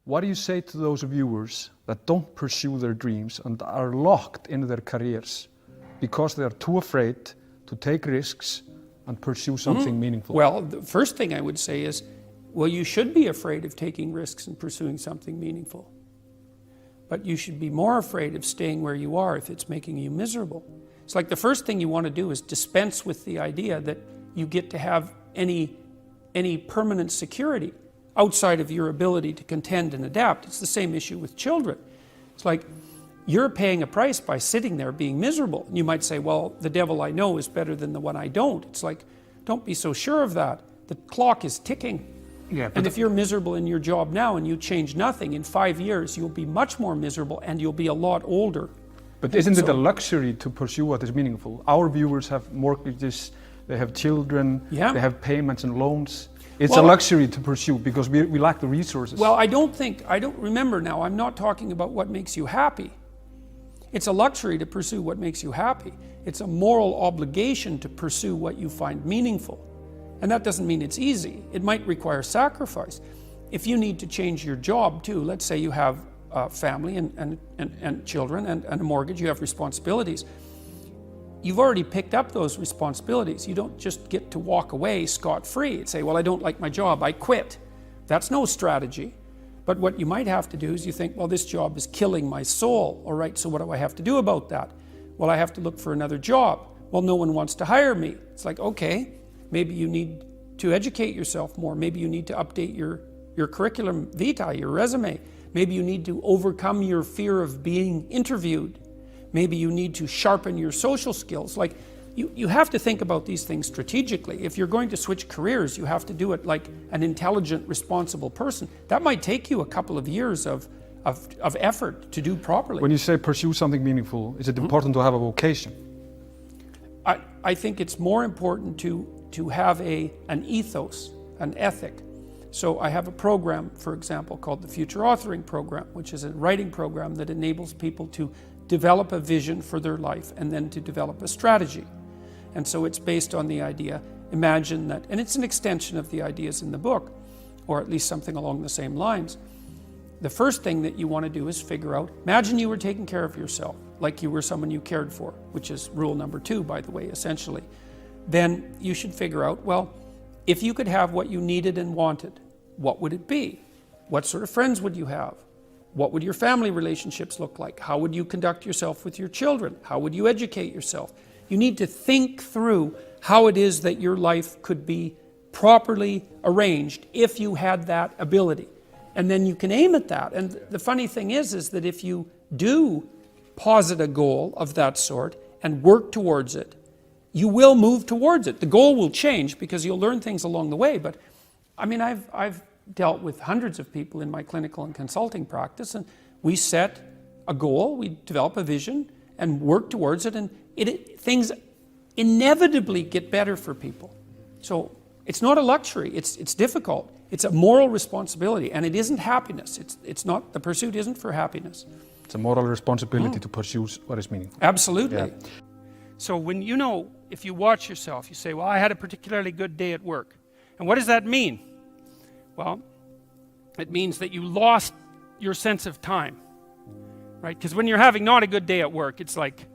What do you say to those viewers that don't pursue their dreams and are locked in their careers because they are too afraid to take risks and pursue something meaningful? Well, the first thing I would say is, well, you should be afraid of taking risks and pursuing something meaningful. But you should be more afraid of staying where you are if it's making you miserable. It's like the first thing you want to do is dispense with the idea that you get to have any permanent security outside of your ability to contend and adapt. It's the same issue with children. It's like you're paying a price by sitting there being miserable. And you might say, well, the devil I know is better than the one I don't. It's like, don't be so sure of that. The clock is ticking. Yeah, and if you're miserable in your job now and you change nothing, in 5 years you'll be much more miserable and you'll be a lot older. But isn't it a luxury to pursue what is meaningful? Our viewers have mortgages, they have children, they have payments and loans. It's a luxury to pursue because we lack the resources. Well, I don't remember now, I'm not talking about what makes you happy. It's a luxury to pursue what makes you happy. It's a moral obligation to pursue what you find meaningful. And that doesn't mean it's easy. It might require sacrifice. If you need to change your job too, let's say you have a family and children and a mortgage, you have responsibilities. You've already picked up those responsibilities. You don't just get to walk away scot-free and say, well, I don't like my job, I quit. That's no strategy. But what you might have to do is you think, well, this job is killing my soul. All right, so what do I have to do about that? Well, I have to look for another job. Well, no one wants to hire me. It's like, okay, maybe you need to educate yourself more. Maybe you need to update your curriculum vitae, your resume. Maybe you need to overcome your fear of being interviewed. Maybe you need to sharpen your social skills. Like, you have to think about these things strategically. If you're going to switch careers, you have to do it like an intelligent, responsible person. That might take you a couple of years of effort to do properly. When you say pursue something meaningful, is it important to have a vocation? I think it's more important to have an ethos, an ethic. So I have a program, for example, called the Future Authoring Program, which is a writing program that enables people to develop a vision for their life and then to develop a strategy. And so it's based on the idea, imagine that, and it's an extension of the ideas in the book, or at least something along the same lines. The first thing that you want to do is figure out, imagine you were taking care of yourself, like you were someone you cared for, which is rule number 2, by the way, essentially. Then you should figure out, well, if you could have what you needed and wanted, what would it be? What sort of friends would you have? What would your family relationships look like? How would you conduct yourself with your children? How would you educate yourself? You need to think through how it is that your life could be properly arranged if you had that ability. And then you can aim at that. And the funny thing is that if you do posit a goal of that sort and work towards it, you will move towards it. The goal will change because you'll learn things along the way. But I mean, I've dealt with hundreds of people in my clinical and consulting practice, and we set a goal, we develop a vision and work towards it, and things inevitably get better for people. So it's not a luxury, it's difficult. It's a moral responsibility, and it isn't happiness. It's not, the pursuit isn't for happiness. It's a moral responsibility to pursue what is meaningful. Absolutely. Yeah. So when if you watch yourself, you say, well, I had a particularly good day at work. And what does that mean? Well, it means that you lost your sense of time, right? Because when you're having not a good day at work, it's like,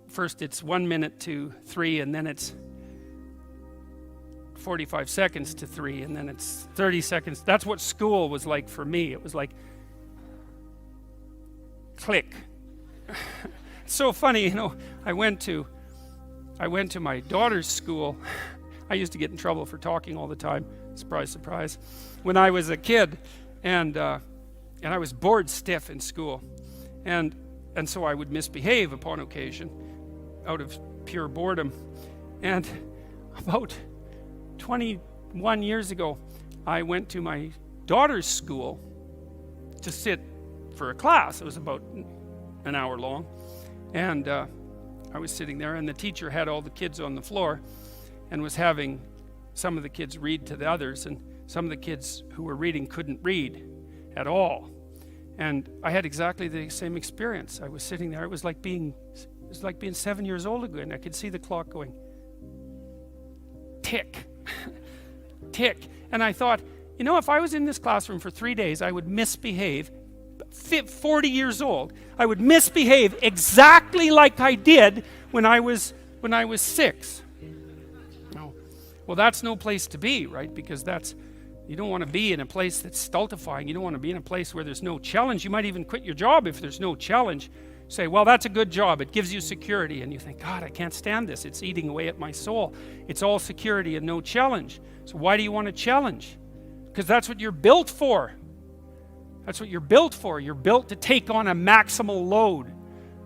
first it's 1 minute to 3, and then it's 45 seconds to 3, and then it's 30 seconds. That's what school was like for me. It was like, click. It's so funny, I went to my daughter's school. I used to get in trouble for talking all the time. Surprise, surprise. When I was a kid, and I was bored stiff in school, and so I would misbehave upon occasion, out of pure boredom. And about 21 years ago, I went to my daughter's school to sit for a class. It was about an hour long, and I was sitting there, and the teacher had all the kids on the floor and was having some of the kids read to the others, and some of the kids who were reading couldn't read at all. And I had exactly the same experience. I was sitting there, it was like being 7 years old again. I could see the clock going tick, tick. And I thought, you know, if I was in this classroom for 3 days, I would misbehave. 40 years old, I would misbehave exactly like I did when I was 6. No. Well, that's no place to be, right? Because you don't want to be in a place that's stultifying. You don't want to be in a place where there's no challenge. You might even quit your job if there's no challenge. Say, well, that's a good job. It gives you security. And you think, God, I can't stand this. It's eating away at my soul. It's all security and no challenge. So why do you want to challenge? Because that's what you're built for. That's what you're built for. You're built to take on a maximal load,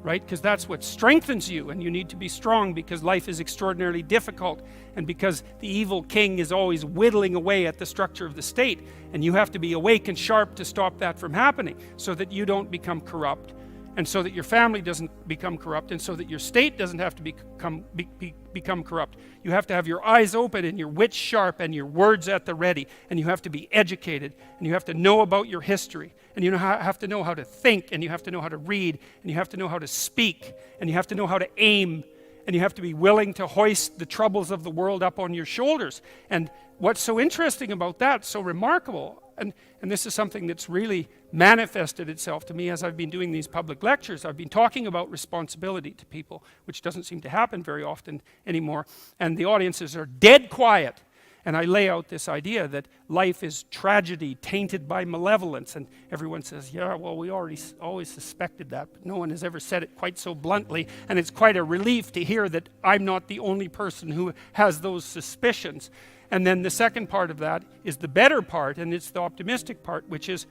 right? Because that's what strengthens you, and you need to be strong because life is extraordinarily difficult, and because the evil king is always whittling away at the structure of the state, and you have to be awake and sharp to stop that from happening so that you don't become corrupt, and so that your family doesn't become corrupt, and so that your state doesn't have to become corrupt. You have to have your eyes open and your wits sharp and your words at the ready, and you have to be educated, and you have to know about your history, and you have to know how to think, and you have to know how to read, and you have to know how to speak, and you have to know how to aim, and you have to be willing to hoist the troubles of the world up on your shoulders. And what's so interesting about that, so remarkable, and this is something that's really manifested itself to me as I've been doing these public lectures. I've been talking about responsibility to people, which doesn't seem to happen very often anymore, and the audiences are dead quiet, and I lay out this idea that life is tragedy tainted by malevolence, and everyone says, yeah, well, we always suspected that, but no one has ever said it quite so bluntly, and it's quite a relief to hear that I'm not the only person who has those suspicions. And then the second part of that is the better part, and it's the optimistic part, which is,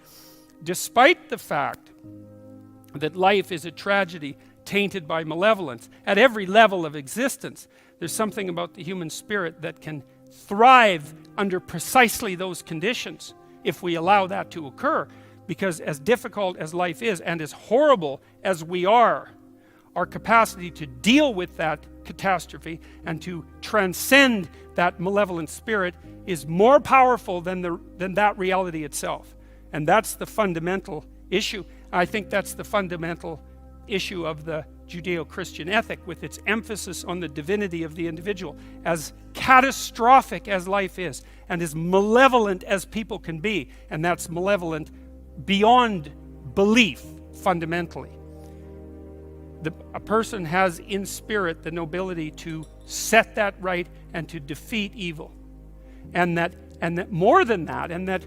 despite the fact that life is a tragedy tainted by malevolence, at every level of existence, there's something about the human spirit that can thrive under precisely those conditions if we allow that to occur. Because as difficult as life is, and as horrible as we are, our capacity to deal with that catastrophe and to transcend that malevolent spirit is more powerful than that reality itself. And that's the fundamental issue. I think that's the fundamental issue of the Judeo-Christian ethic, with its emphasis on the divinity of the individual. As catastrophic as life is, and as malevolent as people can be, and that's malevolent beyond belief fundamentally, a person has in spirit the nobility to set that right and to defeat evil. And that more than that, and that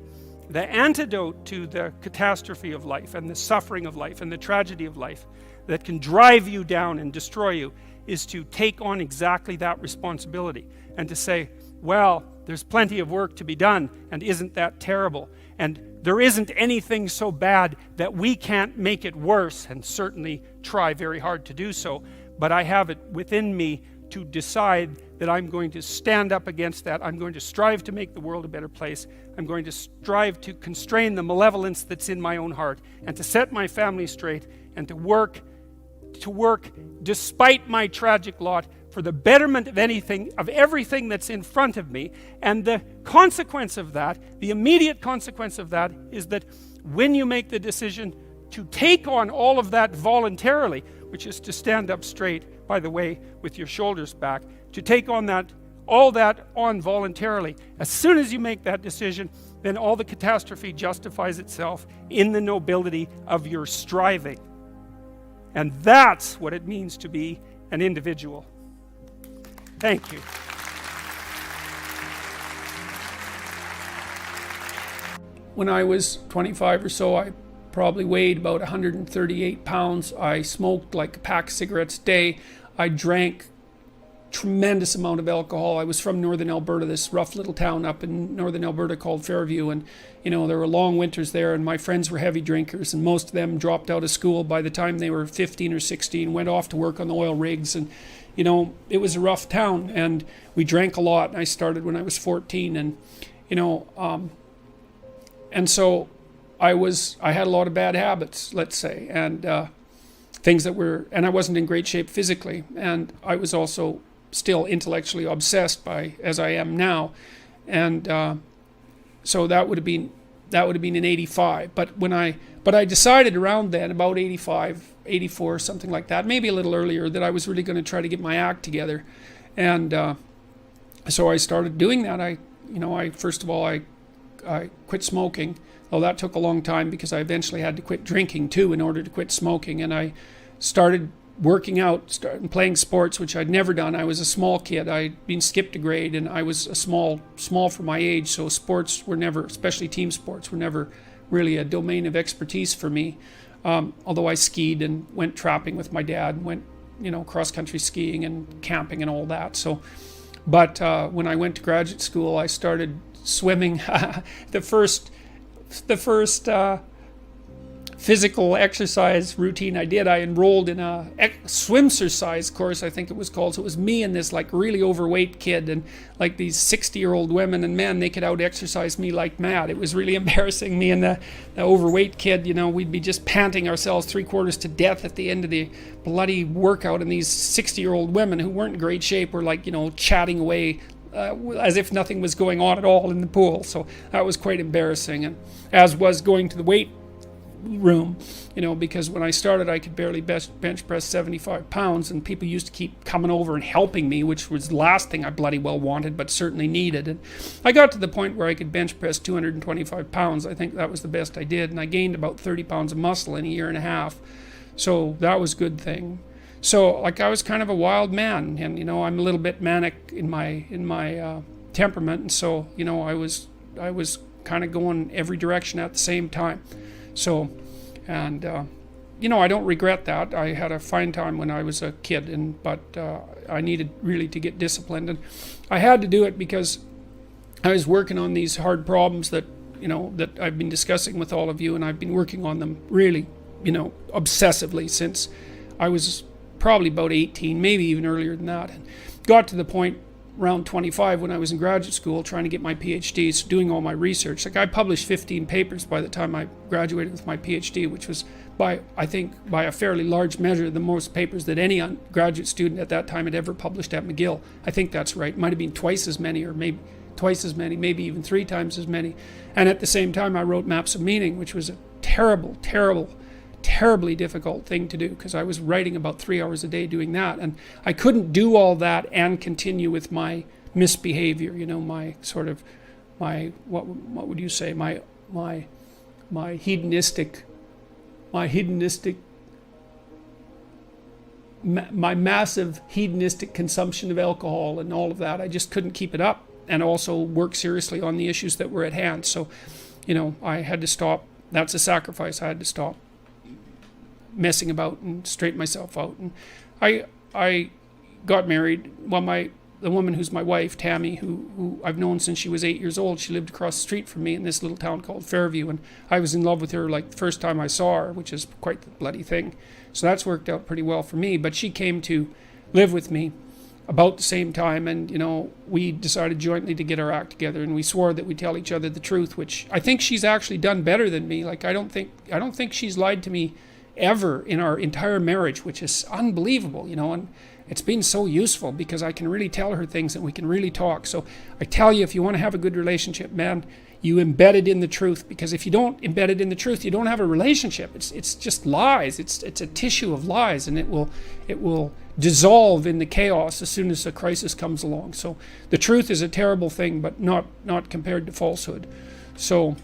the antidote to the catastrophe of life and the suffering of life and the tragedy of life that can drive you down and destroy you is to take on exactly that responsibility and to say, well, there's plenty of work to be done, and isn't that terrible? And there isn't anything so bad that we can't make it worse, and certainly try very hard to do so, but I have it within me to decide that I'm going to stand up against that. I'm going to strive to make the world a better place. I'm going to strive to constrain the malevolence that's in my own heart, and to set my family straight, and to work despite my tragic lot for the betterment of everything that's in front of me. And the consequence of that, the immediate consequence of that, is that when you make the decision to take on all of that voluntarily, which is to stand up straight, by the way, with your shoulders back, to take on all that on voluntarily, as soon as you make that decision, then all the catastrophe justifies itself in the nobility of your striving. And that's what it means to be an individual. Thank you. When I was 25 or so, I probably weighed about 138 pounds. I smoked like a pack of cigarettes a day. I drank tremendous amount of alcohol. I was from northern Alberta, this rough little town up in northern Alberta called Fairview, and there were long winters there, and my friends were heavy drinkers, and most of them dropped out of school by the time they were 15 or 16, went off to work on the oil rigs, and it was a rough town, and we drank a lot. I started when I was 14, and and so I had a lot of bad habits, let's say, and things and I wasn't in great shape physically, and I was also still intellectually obsessed as I am now, and so that would have been in 85. But I decided around then, about 85, 84, something like that, maybe a little earlier, that I was really going to try to get my act together, and so I started doing that. First of all, I I quit smoking. Well, that took a long time because I eventually had to quit drinking too in order to quit smoking. And I started working out, started playing sports, which I'd never done. I was a small kid. I'd been skipped a grade, and I was a small for my age. So sports were never, especially team sports, were never really a domain of expertise for me. Although I skied and went trapping with my dad, went, cross-country skiing and camping and all that. So, but when I went to graduate school, I started swimming. The first physical exercise routine I did, I enrolled in a swimsercise course, I think it was called. So it was me and this like really overweight kid, and like these 60-year-old women and men, they could out exercise me like mad. It was really embarrassing. Me and the overweight kid, we'd be just panting ourselves 3/4 to death at the end of the bloody workout, and these 60-year-old women who weren't in great shape were like, chatting away as if nothing was going on at all in the pool. So that was quite embarrassing, and as was going to the weight room, because when I started I could barely bench press 75 pounds, and people used to keep coming over and helping me, which was the last thing I bloody well wanted, but certainly needed. And I got to the point where I could bench press 225 pounds. I think that was the best I did, and I gained about 30 pounds of muscle in a year and a half. So that was a good thing. So like I was kind of a wild man, and I'm a little bit manic in my temperament, and so I was kind of going every direction at the same time. So, and I don't regret that. I had a fine time when I was a kid, but I needed really to get disciplined, and I had to do it because I was working on these hard problems that that I've been discussing with all of you, and I've been working on them really obsessively since I was probably about 18, maybe even earlier than that, and got to the point around 25 when I was in graduate school trying to get my PhD, so doing all my research. Like I published 15 papers by the time I graduated with my PhD, which was by a fairly large measure the most papers that any graduate student at that time had ever published at McGill. I think that's right. It might have been twice as many, or maybe twice as many, maybe even 3 times as many. And at the same time I wrote Maps of Meaning, which was a terribly difficult thing to do, because I was writing about 3 hours a day doing that, and I couldn't do all that and continue with my misbehavior, my sort of my what would you say, my hedonistic my massive hedonistic consumption of alcohol and all of that. I just couldn't keep it up, and also work seriously on the issues that were at hand. So I had to stop. That's a sacrifice. I had to stop messing about and straighten myself out. And I got married. Well, the woman who's my wife, Tammy, who I've known since she was 8 years old, she lived across the street from me in this little town called Fairview, and I was in love with her like the first time I saw her, which is quite the bloody thing. So that's worked out pretty well for me. But she came to live with me about the same time, and we decided jointly to get our act together, and we swore that we'd tell each other the truth, which I think she's actually done better than me. Like I don't think she's lied to me ever in our entire marriage, which is unbelievable, and it's been so useful because I can really tell her things and we can really talk. So I tell you, if you want to have a good relationship, man, you embed it in the truth, because if you don't embed it in the truth, you don't have a relationship. It's just lies. It's a tissue of lies, and it will dissolve in the chaos as soon as a crisis comes along. So the truth is a terrible thing, but not compared to falsehood. So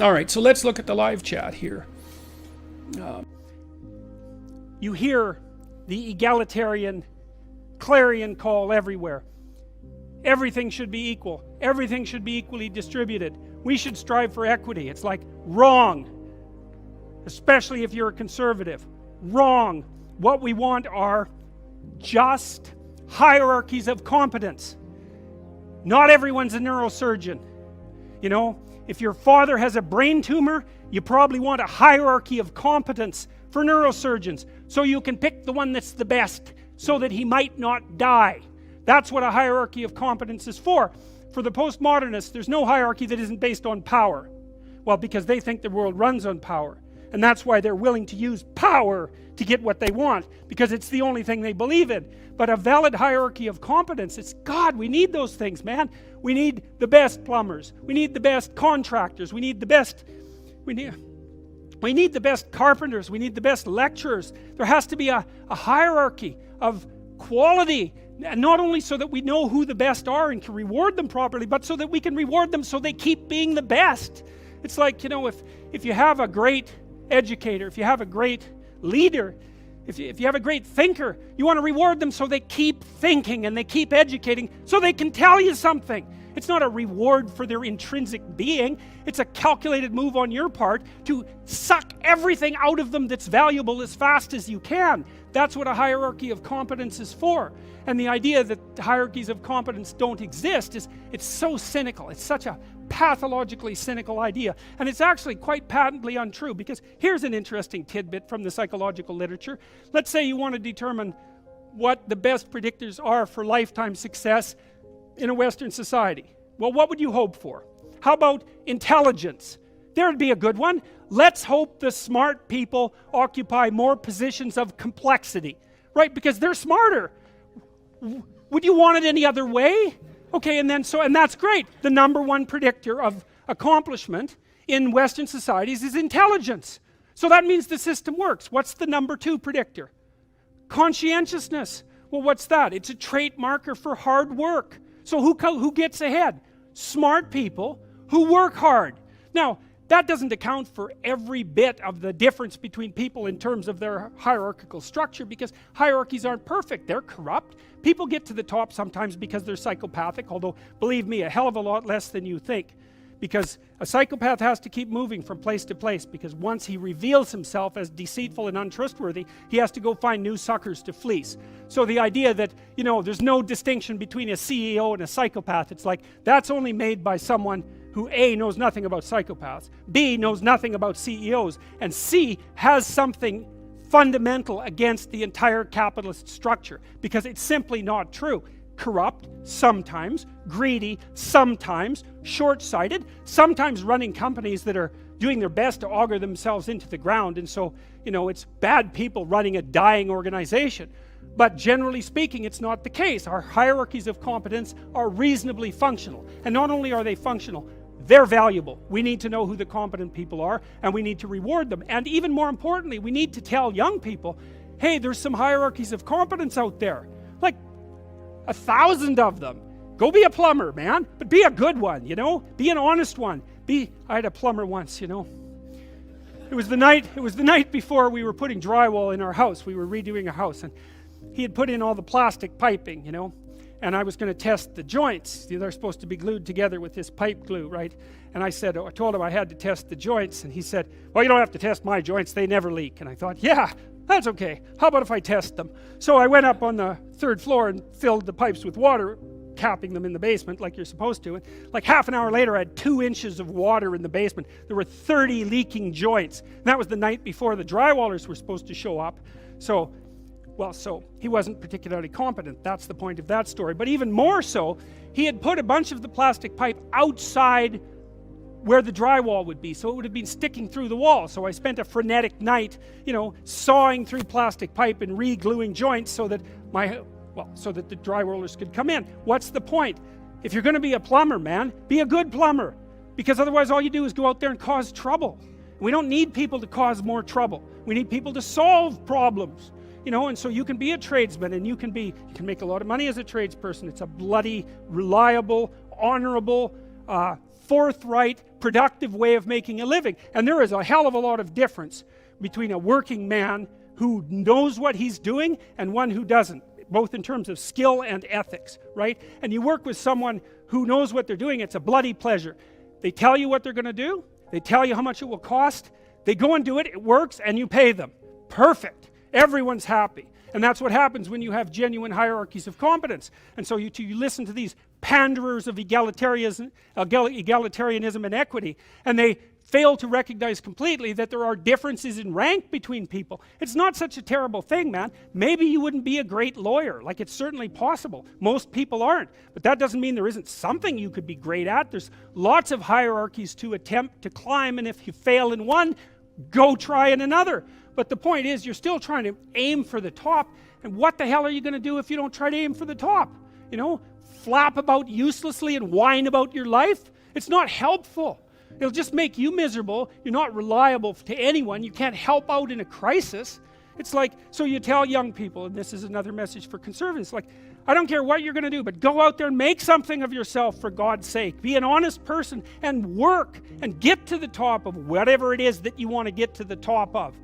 all right, so let's look at the live chat here. You hear the egalitarian clarion call everywhere. Everything should be equal. Everything should be equally distributed. We should strive for equity. It's like wrong, especially if you're a conservative. Wrong. What we want are just hierarchies of competence. Not everyone's a neurosurgeon. If your father has a brain tumor, you probably want a hierarchy of competence for neurosurgeons, so you can pick the one that's the best, so that he might not die. That's what a hierarchy of competence is for. For the postmodernists, there's no hierarchy that isn't based on power. Well, because they think the world runs on power. And that's why they're willing to use power to get what they want, because it's the only thing they believe in. But a valid hierarchy of competence, it's God, we need those things, man. We need the best plumbers. We need the best contractors. We need the best carpenters. We need the best lecturers. There has to be a hierarchy of quality not only so that we know who the best are and can reward them properly, but so that we can reward them so they keep being the best. It's like, you know, if you have a great educator, if you have a great leader, if you have a great thinker, you want to reward them so they keep thinking and they keep educating so they can tell you something. It's not a reward for their intrinsic being. It's a calculated move on your part to suck everything out of them that's valuable as fast as you can. That's what a hierarchy of competence is for. And the idea that hierarchies of competence don't exist it's so cynical. It's such a pathologically cynical idea. And it's actually quite patently untrue, because here's an interesting tidbit from the psychological literature. Let's say you want to determine what the best predictors are for lifetime success in a Western society. Well, what would you hope for? How about intelligence? There'd be a good one. Let's hope the smart people occupy more positions of complexity, right? Because they're smarter. Would you want it any other way? Okay, and that's great. The number one predictor of accomplishment in Western societies is intelligence. So that means the system works. What's the number two predictor? Conscientiousness. Well, what's that? It's a trait marker for hard work. So who gets ahead? Smart people who work hard. Now, that doesn't account for every bit of the difference between people in terms of their hierarchical structure, because hierarchies aren't perfect. They're corrupt. People get to the top sometimes because they're psychopathic, although, believe me, a hell of a lot less than you think. Because a psychopath has to keep moving from place to place, because once he reveals himself as deceitful and untrustworthy, he has to go find new suckers to fleece. So the idea that, you know, there's no distinction between a CEO and a psychopath, it's like, that's only made by someone who A, knows nothing about psychopaths, B, knows nothing about CEOs, and C, has something fundamental against the entire capitalist structure, because it's simply not true. Corrupt, sometimes, greedy, sometimes, short-sighted, sometimes running companies that are doing their best to auger themselves into the ground, and so, you know, it's bad people running a dying organization. But generally speaking, it's not the case. Our hierarchies of competence are reasonably functional, and not only are they functional, they're valuable. We need to know who the competent people are, and we need to reward them. And even more importantly, we need to tell young people, hey, there's some hierarchies of competence out there. Like 1,000 of them. Go be a plumber, man, but be a good one, you know? Be an honest one. I had a plumber once, you know. It was the night before we were putting drywall in our house. We were redoing a house, and he had put in all the plastic piping, you know, and I was going to test the joints. They're supposed to be glued together with this pipe glue, right? And I told him I had to test the joints, and he said, well, you don't have to test my joints, they never leak. And I thought, yeah, that's okay. How about if I test them? So I went up on the 3rd floor and filled the pipes with water, capping them in the basement like you're supposed to. And like half an hour later, I had 2 inches of water in the basement. There were 30 leaking joints. And that was the night before the drywallers were supposed to show up. So he wasn't particularly competent. That's the point of that story. But even more so, he had put a bunch of the plastic pipe outside where the drywall would be, so it would have been sticking through the wall. So I spent a frenetic night, you know, sawing through plastic pipe and re-gluing joints so that the drywallers could come in. What's the point? If you're going to be a plumber, man, be a good plumber, because otherwise all you do is go out there and cause trouble. We don't need people to cause more trouble. We need people to solve problems. You know, and so you can be a tradesman, and you can make a lot of money as a tradesperson. It's a bloody, reliable, honorable, forthright, productive way of making a living. And there is a hell of a lot of difference between a working man who knows what he's doing and one who doesn't, both in terms of skill and ethics, right? And you work with someone who knows what they're doing, it's a bloody pleasure. They tell you what they're going to do, they tell you how much it will cost, they go and do it, it works, and you pay them. Perfect. Everyone's happy. And that's what happens when you have genuine hierarchies of competence. And so you listen to these panderers of egalitarianism and equity, and they fail to recognize completely that there are differences in rank between people. It's not such a terrible thing, man. Maybe you wouldn't be a great lawyer. Like, it's certainly possible. Most people aren't. But that doesn't mean there isn't something you could be great at. There's lots of hierarchies to attempt to climb, and if you fail in one, go try in another. But the point is, you're still trying to aim for the top, and what the hell are you going to do if you don't try to aim for the top? You know, flap about uselessly and whine about your life? It's not helpful. It'll just make you miserable. You're not reliable to anyone. You can't help out in a crisis. It's like, so you tell young people, and this is another message for conservatives, like, I don't care what you're going to do, but go out there and make something of yourself for God's sake. Be an honest person and work and get to the top of whatever it is that you want to get to the top of.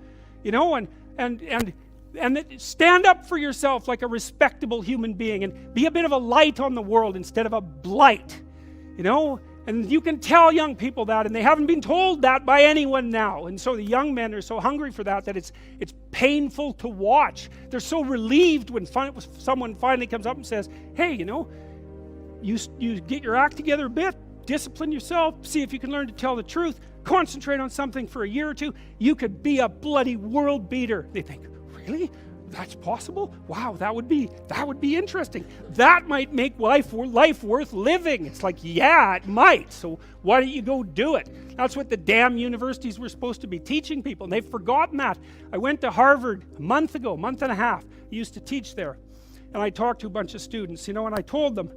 You know, and stand up for yourself like a respectable human being and be a bit of a light on the world instead of a blight. You know, and you can tell young people that, and they haven't been told that by anyone now. And so the young men are so hungry for that it's painful to watch. They're so relieved when someone finally comes up and says, hey, you know, you get your act together a bit, discipline yourself, see if you can learn to tell the truth, concentrate on something for a year or two, you could be a bloody world beater. They think, really? That's possible? Wow, that would be interesting. That might make life worth living. It's like, yeah, it might. So why don't you go do it? That's what the damn universities were supposed to be teaching people, and they've forgotten that. I went to Harvard a month and a half. I used to teach there. And I talked to a bunch of students, you know, and I told them,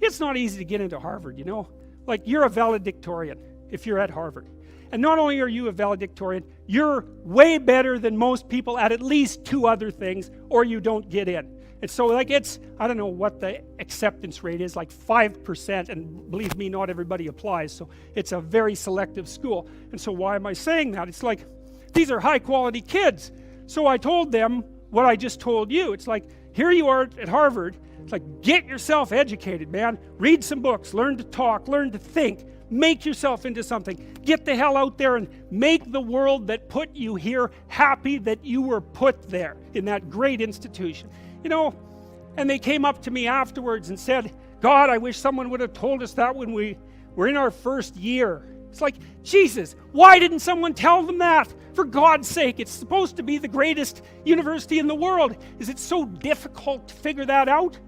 it's not easy to get into Harvard, you know. Like, you're a valedictorian if you're at Harvard. And not only are you a valedictorian, you're way better than most people at least 2 other things, or you don't get in. And so, like, I don't know what the acceptance rate is, like 5%, and believe me, not everybody applies, so it's a very selective school. And so why am I saying that? It's like, these are high-quality kids. So I told them what I just told you. It's like, here you are at Harvard. It's like, get yourself educated, man. Read some books, learn to talk, learn to think. Make yourself into something. Get the hell out there and make the world that put you here happy that you were put there in that great institution. You know, and they came up to me afterwards and said, God, I wish someone would have told us that when we were in our first year. It's like, Jesus, why didn't someone tell them that? For God's sake, it's supposed to be the greatest university in the world. Is it so difficult to figure that out?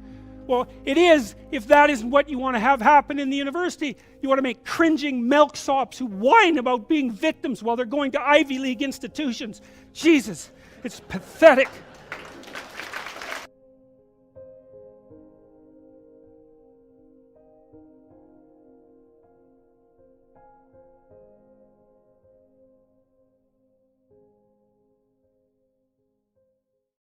Well, it is, if that isn't what you want to have happen in the university. You want to make cringing milksops who whine about being victims while they're going to Ivy League institutions. Jesus, it's pathetic.